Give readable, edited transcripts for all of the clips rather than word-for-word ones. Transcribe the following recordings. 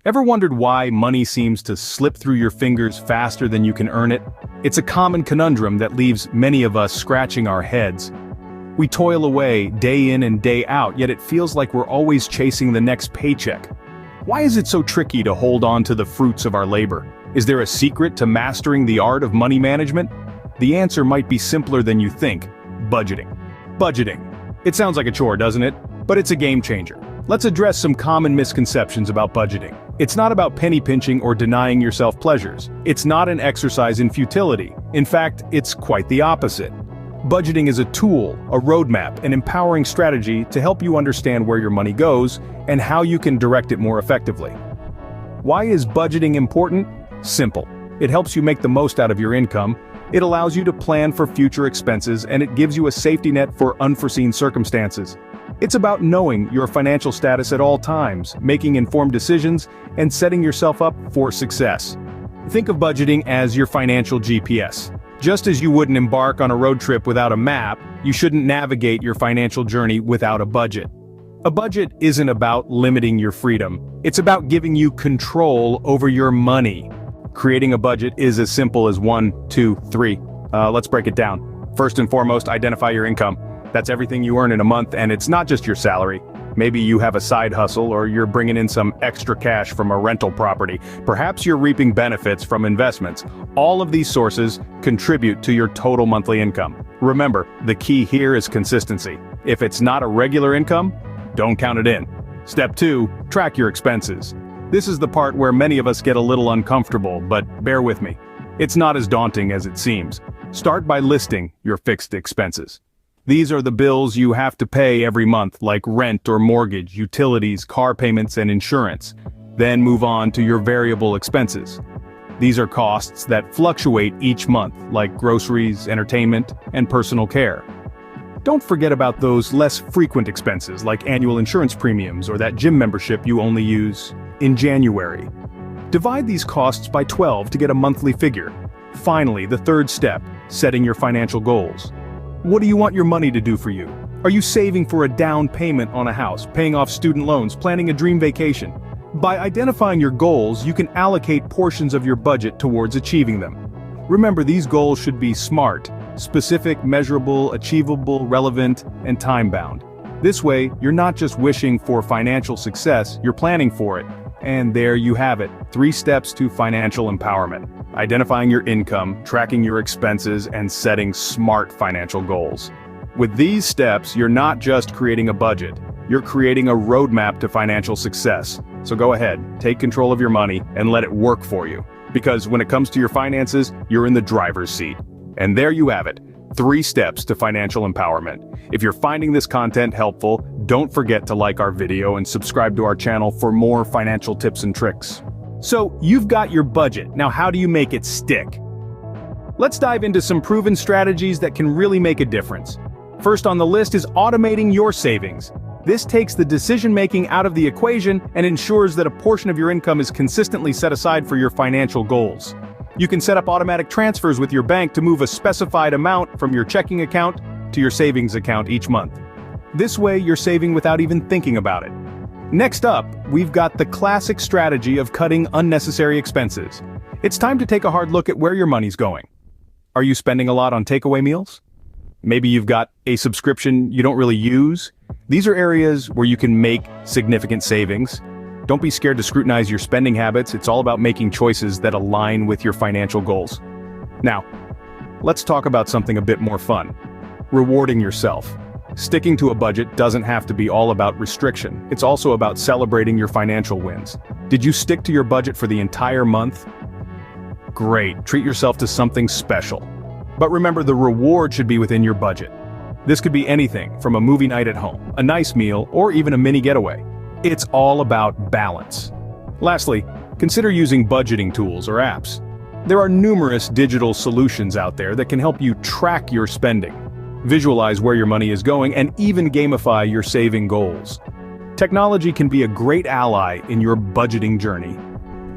Ever wondered why money seems to slip through your fingers faster than you can earn it? It's a common conundrum that leaves many of us scratching our heads. We toil away day in and day out, yet it feels like we're always chasing the next paycheck. Why is it so tricky to hold on to the fruits of our labor? Is there a secret to mastering the art of money management? The answer might be simpler than you think: budgeting. Budgeting. It sounds like a chore, doesn't it? But it's a game changer. Let's address some common misconceptions about budgeting. It's not about penny pinching or denying yourself pleasures. It's not an exercise in futility. In fact, it's quite the opposite. Budgeting is a tool, a roadmap, an empowering strategy to help you understand where your money goes and how you can direct it more effectively. Why is budgeting important? Simple. It helps you make the most out of your income, it allows you to plan for future expenses, and it gives you a safety net for unforeseen circumstances. It's about knowing your financial status at all times, making informed decisions, and setting yourself up for success. Think of budgeting as your financial GPS. Just as you wouldn't embark on a road trip without a map, you shouldn't navigate your financial journey without a budget. A budget isn't about limiting your freedom. It's about giving you control over your money. Creating a budget is as simple as 1, 2, 3. Let's break it down. First and foremost, identify your income. That's everything you earn in a month, and it's not just your salary. Maybe you have a side hustle, or you're bringing in some extra cash from a rental property. Perhaps you're reaping benefits from investments. All of these sources contribute to your total monthly income. Remember, the key here is consistency. If it's not a regular income, don't count it in. Step 2, track your expenses. This is the part where many of us get a little uncomfortable, but bear with me. It's not as daunting as it seems. Start by listing your fixed expenses. These are the bills you have to pay every month, like rent or mortgage, utilities, car payments, and insurance. Then move on to your variable expenses. These are costs that fluctuate each month, like groceries, entertainment, and personal care. Don't forget about those less frequent expenses, like annual insurance premiums or that gym membership you only use in January. Divide these costs by 12 to get a monthly figure. Finally, the third step, setting your financial goals. What do you want your money to do for you? Are you saving for a down payment on a house, paying off student loans, planning a dream vacation? By identifying your goals, you can allocate portions of your budget towards achieving them. Remember, these goals should be SMART: specific, measurable, achievable, relevant, and time-bound. This way, you're not just wishing for financial success, you're planning for it. And there you have it, 3 steps to financial empowerment. Identifying your income, tracking your expenses, and setting SMART financial goals. With these steps, you're not just creating a budget, you're creating a roadmap to financial success. So go ahead, take control of your money and let it work for you. Because when it comes to your finances, you're in the driver's seat. And there you have it, 3 steps to financial empowerment. If you're finding this content helpful, don't forget to like our video and subscribe to our channel for more financial tips and tricks. So, you've got your budget, now how do you make it stick? Let's dive into some proven strategies that can really make a difference. First on the list is automating your savings. This takes the decision-making out of the equation and ensures that a portion of your income is consistently set aside for your financial goals. You can set up automatic transfers with your bank to move a specified amount from your checking account to your savings account each month. This way, you're saving without even thinking about it. Next up, we've got the classic strategy of cutting unnecessary expenses. It's time to take a hard look at where your money's going. Are you spending a lot on takeaway meals? Maybe you've got a subscription you don't really use. These are areas where you can make significant savings. Don't be scared to scrutinize your spending habits. It's all about making choices that align with your financial goals. Now, let's talk about something a bit more fun: rewarding yourself. Sticking to a budget doesn't have to be all about restriction. It's also about celebrating your financial wins. Did you stick to your budget for the entire month? Great, treat yourself to something special. But remember, the reward should be within your budget. This could be anything from a movie night at home, a nice meal, or even a mini getaway. It's all about balance. Lastly, consider using budgeting tools or apps. There are numerous digital solutions out there that can help you track your spending, visualize where your money is going, and even gamify your saving goals. Technology can be a great ally in your budgeting journey.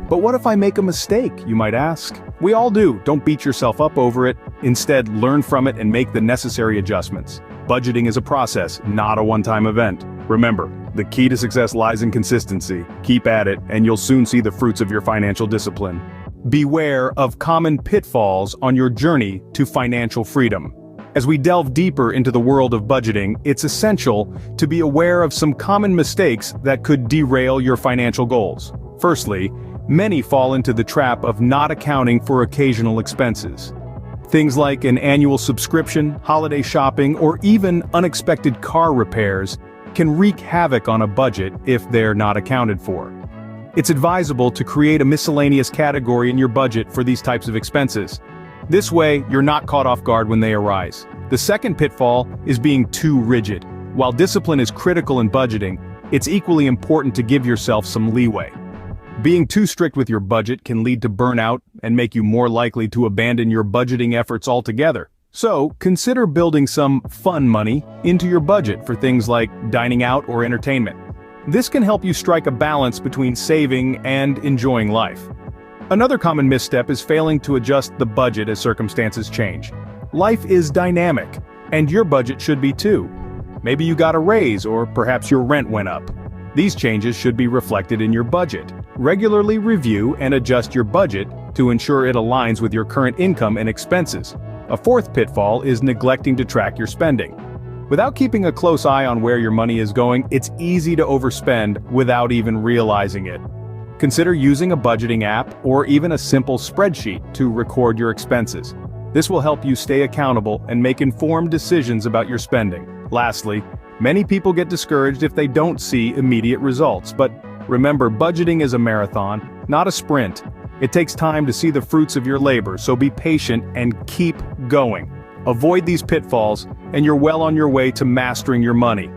But what if I make a mistake, you might ask? We all do. Don't beat yourself up over it. Instead, learn from it and make the necessary adjustments. Budgeting is a process, not a one-time event. Remember, The key to success lies in consistency. Keep at it, and you'll soon see the fruits of your financial discipline. Beware of common pitfalls on your journey to financial freedom. As we delve deeper into the world of budgeting, it's essential to be aware of some common mistakes that could derail your financial goals. Firstly, many fall into the trap of not accounting for occasional expenses. Things like an annual subscription, holiday shopping, or even unexpected car repairs can wreak havoc on a budget if they're not accounted for. It's advisable to create a miscellaneous category in your budget for these types of expenses. This way, you're not caught off guard when they arise. The second pitfall is being too rigid. While discipline is critical in budgeting, it's equally important to give yourself some leeway. Being too strict with your budget can lead to burnout and make you more likely to abandon your budgeting efforts altogether. So, consider building some fun money into your budget for things like dining out or entertainment. This can help you strike a balance between saving and enjoying life. Another common misstep is failing to adjust the budget as circumstances change. Life is dynamic, and your budget should be too. Maybe you got a raise, or perhaps your rent went up. These changes should be reflected in your budget. Regularly review and adjust your budget to ensure it aligns with your current income and expenses. A fourth pitfall is neglecting to track your spending. Without keeping a close eye on where your money is going, it's easy to overspend without even realizing it. Consider using a budgeting app or even a simple spreadsheet to record your expenses. This will help you stay accountable and make informed decisions about your spending. Lastly, many people get discouraged if they don't see immediate results, but remember, budgeting is a marathon, not a sprint. It takes time to see the fruits of your labor, so be patient and keep going. Avoid these pitfalls, and you're well on your way to mastering your money.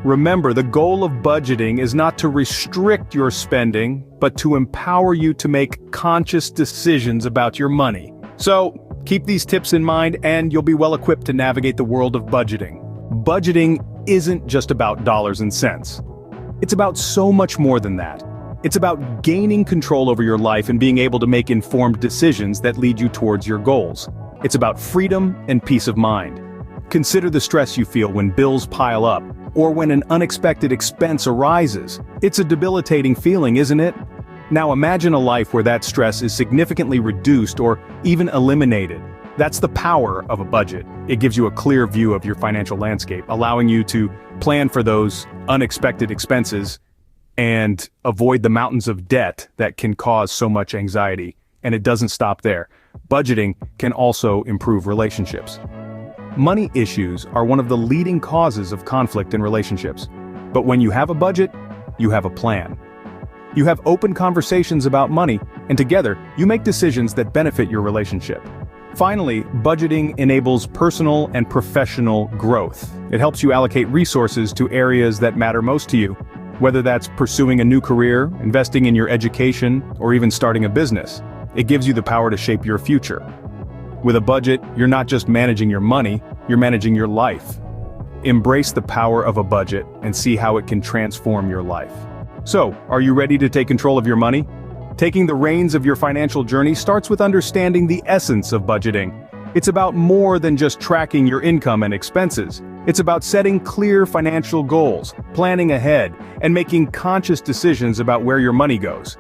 Remember, the goal of budgeting is not to restrict your spending, but to empower you to make conscious decisions about your money. So, keep these tips in mind and you'll be well equipped to navigate the world of budgeting. Budgeting isn't just about dollars and cents. It's about so much more than that. It's about gaining control over your life and being able to make informed decisions that lead you towards your goals. It's about freedom and peace of mind. Consider the stress you feel when bills pile up, or when an unexpected expense arises. It's a debilitating feeling, isn't it? Now imagine a life where that stress is significantly reduced or even eliminated. That's the power of a budget. It gives you a clear view of your financial landscape, allowing you to plan for those unexpected expenses and avoid the mountains of debt that can cause so much anxiety. And it doesn't stop there. Budgeting can also improve relationships. Money issues are one of the leading causes of conflict in relationships. But when you have a budget, you have a plan. You have open conversations about money, and together, you make decisions that benefit your relationship. Finally, budgeting enables personal and professional growth. It helps you allocate resources to areas that matter most to you, whether that's pursuing a new career, investing in your education, or even starting a business. It gives you the power to shape your future. With a budget, you're not just managing your money, you're managing your life. Embrace the power of a budget and see how it can transform your life. So, are you ready to take control of your money? Taking the reins of your financial journey starts with understanding the essence of budgeting. It's about more than just tracking your income and expenses. It's about setting clear financial goals, planning ahead, and making conscious decisions about where your money goes.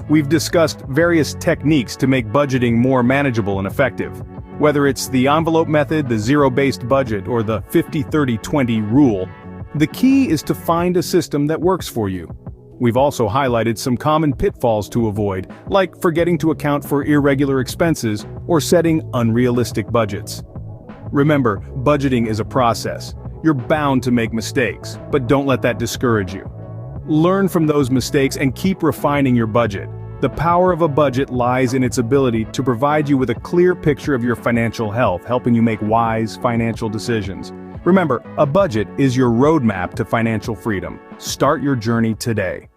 We've discussed various techniques to make budgeting more manageable and effective. Whether it's the envelope method, the zero-based budget, or the 50-30-20 rule, the key is to find a system that works for you. We've also highlighted some common pitfalls to avoid, like forgetting to account for irregular expenses or setting unrealistic budgets. Remember, budgeting is a process. You're bound to make mistakes, but don't let that discourage you. Learn from those mistakes and keep refining your budget. The power of a budget lies in its ability to provide you with a clear picture of your financial health, helping you make wise financial decisions. Remember, a budget is your roadmap to financial freedom. Start your journey today.